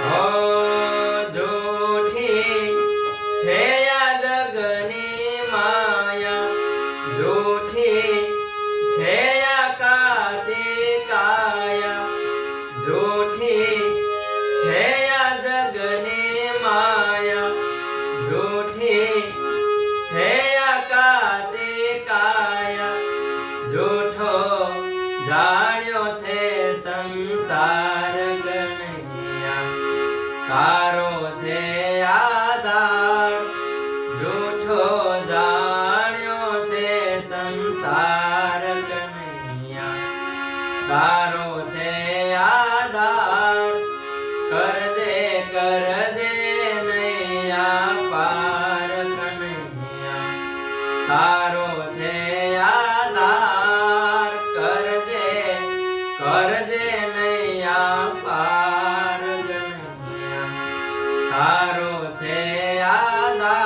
હો જૂઠી છે આ જગની માયા, જૂઠી છે આ કાચી કાયા, જૂઠી છે આ જગની માયા, જૂઠી છે આ કાચી કાયા, જૂઠો જાણ્યો છે સંસાર કનૈયા, તારો છે આધાર, જૂઠો જાણ્યો છે સંસાર કનૈયા, તારો છે આધાર, કરજે કરજે નૈયા પાર કનૈયા, તારો છે આધાર, કરજે કરજે નૈયા પાર કનૈયા, તારો છે આધાર.